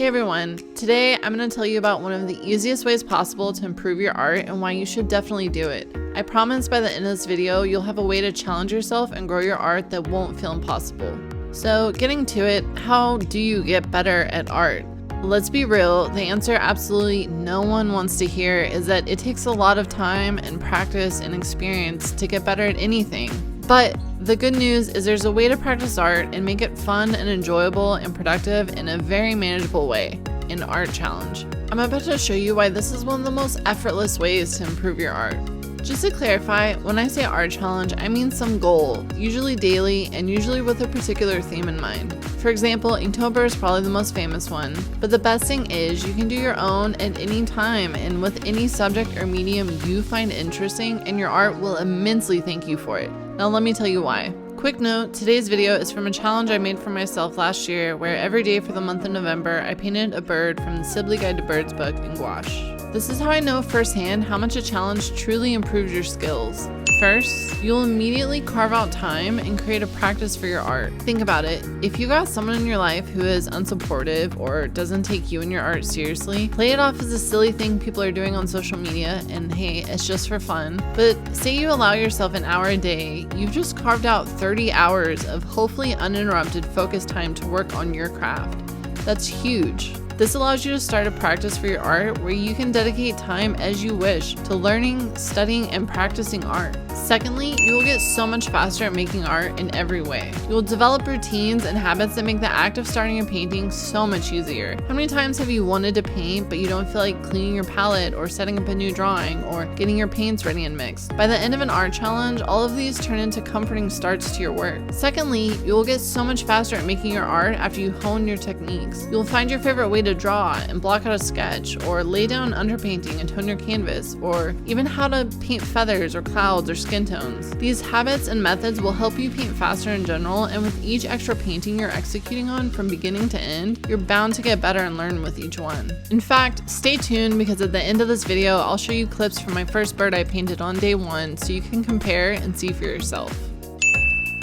Hey everyone, today I'm going to tell you about one of the easiest ways possible to improve your art and why you should definitely do it. I promise by the end of this video, you'll have a way to challenge yourself and grow your art that won't feel impossible. So getting to it, how do you get better at art? Let's be real, the answer absolutely no one wants to hear is that it takes a lot of time and practice and experience to get better at anything. But the good news is there's a way to practice art and make it fun and enjoyable and productive in a very manageable way, an art challenge. I'm about to show you why this is one of the most effortless ways to improve your art. Just to clarify, when I say art challenge, I mean some goal, usually daily and usually with a particular theme in mind. For example, Inktober is probably the most famous one, but the best thing is you can do your own at any time and with any subject or medium you find interesting, and your art will immensely thank you for it. Now let me tell you why. Quick note, today's video is from a challenge I made for myself last year where every day for the month of November I painted a bird from the Sibley Guide to Birds book in gouache. This is how I know firsthand how much a challenge truly improves your skills. First, you'll immediately carve out time and create a practice for your art. Think about it. If you got someone in your life who is unsupportive or doesn't take you and your art seriously, play it off as a silly thing people are doing on social media and hey, it's just for fun. But say you allow yourself an hour a day, you've just carved out 30 hours of hopefully uninterrupted focused time to work on your craft. That's huge. This allows you to start a practice for your art where you can dedicate time as you wish to learning, studying, and practicing art. Secondly, you will get so much faster at making art in every way. You will develop routines and habits that make the act of starting a painting so much easier. How many times have you wanted to paint but you don't feel like cleaning your palette or setting up a new drawing or getting your paints ready and mixed? By the end of an art challenge, all of these turn into comforting starts to your work. Secondly, you will get so much faster at making your art after you hone your techniques. You'll find your favorite way to draw and block out a sketch, or lay down underpainting and tone your canvas, or even how to paint feathers or clouds or skin tones. These habits and methods will help you paint faster in general, and with each extra painting you're executing on from beginning to end, you're bound to get better and learn with each one. In fact, stay tuned because at the end of this video, I'll show you clips from my first bird I painted on day one so you can compare and see for yourself.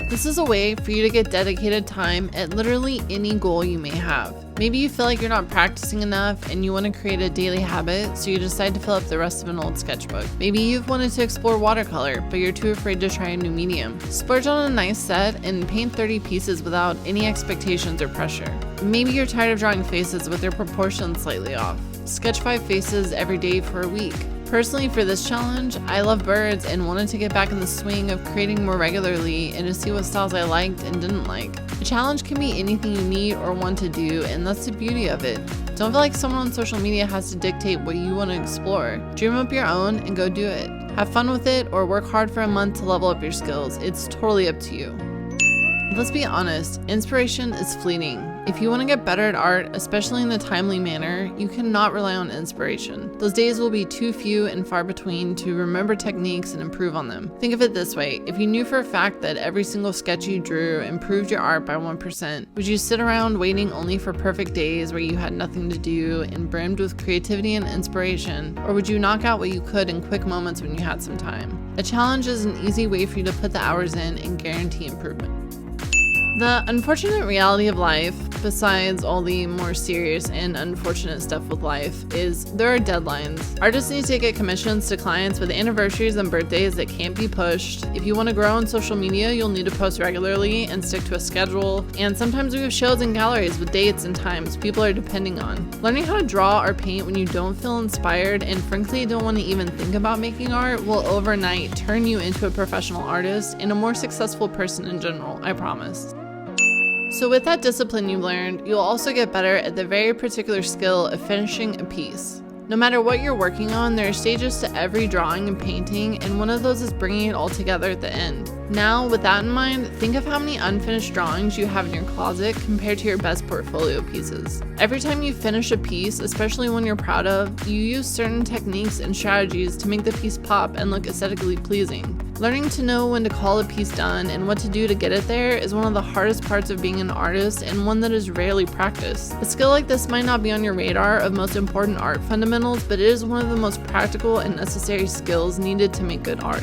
This is a way for you to get dedicated time at literally any goal you may have. Maybe you feel like you're not practicing enough and you want to create a daily habit, so you decide to fill up the rest of an old sketchbook. Maybe you've wanted to explore watercolor, but you're too afraid to try a new medium. Splurge on a nice set and paint 30 pieces without any expectations or pressure. Maybe you're tired of drawing faces with their proportions slightly off. Sketch 5 faces every day for a week. Personally, for this challenge, I love birds and wanted to get back in the swing of creating more regularly and to see what styles I liked and didn't like. A challenge can be anything you need or want to do, and that's the beauty of it. Don't feel like someone on social media has to dictate what you want to explore. Dream up your own and go do it. Have fun with it or work hard for a month to level up your skills. It's totally up to you. Let's be honest, inspiration is fleeting. If you want to get better at art, especially in a timely manner, you cannot rely on inspiration. Those days will be too few and far between to remember techniques and improve on them. Think of it this way, if you knew for a fact that every single sketch you drew improved your art by 1%, would you sit around waiting only for perfect days where you had nothing to do and brimmed with creativity and inspiration, or would you knock out what you could in quick moments when you had some time? A challenge is an easy way for you to put the hours in and guarantee improvement. The unfortunate reality of life, besides all the more serious and unfortunate stuff with life, is there are deadlines. Artists need to get commissions to clients with anniversaries and birthdays that can't be pushed. If you want to grow on social media, you'll need to post regularly and stick to a schedule. And sometimes we have shows and galleries with dates and times people are depending on. Learning how to draw or paint when you don't feel inspired and frankly don't want to even think about making art will overnight turn you into a professional artist and a more successful person in general, I promise. So with that discipline you've learned, you'll also get better at the very particular skill of finishing a piece. No matter what you're working on, there are stages to every drawing and painting, and one of those is bringing it all together at the end. Now, with that in mind, think of how many unfinished drawings you have in your closet compared to your best portfolio pieces. Every time you finish a piece, especially one you're proud of, you use certain techniques and strategies to make the piece pop and look aesthetically pleasing. Learning to know when to call a piece done and what to do to get it there is one of the hardest parts of being an artist and one that is rarely practiced. A skill like this might not be on your radar of most important art fundamentals, but it is one of the most practical and necessary skills needed to make good art.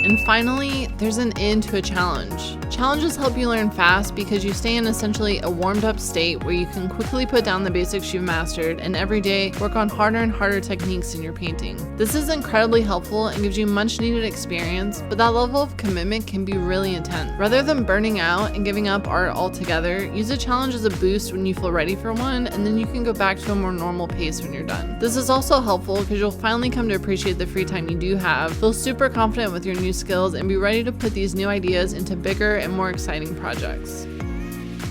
And finally, there's an end to a challenge. Challenges help you learn fast because you stay in essentially a warmed up state where you can quickly put down the basics you've mastered and every day work on harder and harder techniques in your painting. This is incredibly helpful and gives you much needed experience, but that level of commitment can be really intense. Rather than burning out and giving up art altogether, use a challenge as a boost when you feel ready for one, and then you can go back to a more normal pace when you're done. This is also helpful because you'll finally come to appreciate the free time you do have, feel super confident with your new skills, and be ready to put these new ideas into bigger and more exciting projects.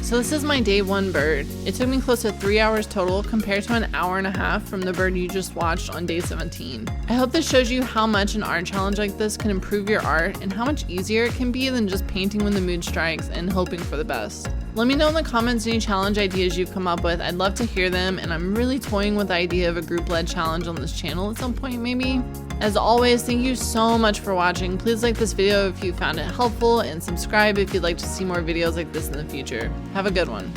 So this is my day 1 bird. It took me close to 3 hours total compared to an hour and a half from the bird you just watched on day 17. I hope this shows you how much an art challenge like this can improve your art and how much easier it can be than just painting when the mood strikes and hoping for the best. Let me know in the comments any challenge ideas you've come up with. I'd love to hear them, and I'm really toying with the idea of a group-led challenge on this channel at some point maybe. As always, thank you so much for watching. Please like this video if you found it helpful and subscribe if you'd like to see more videos like this in the future. Have a good one.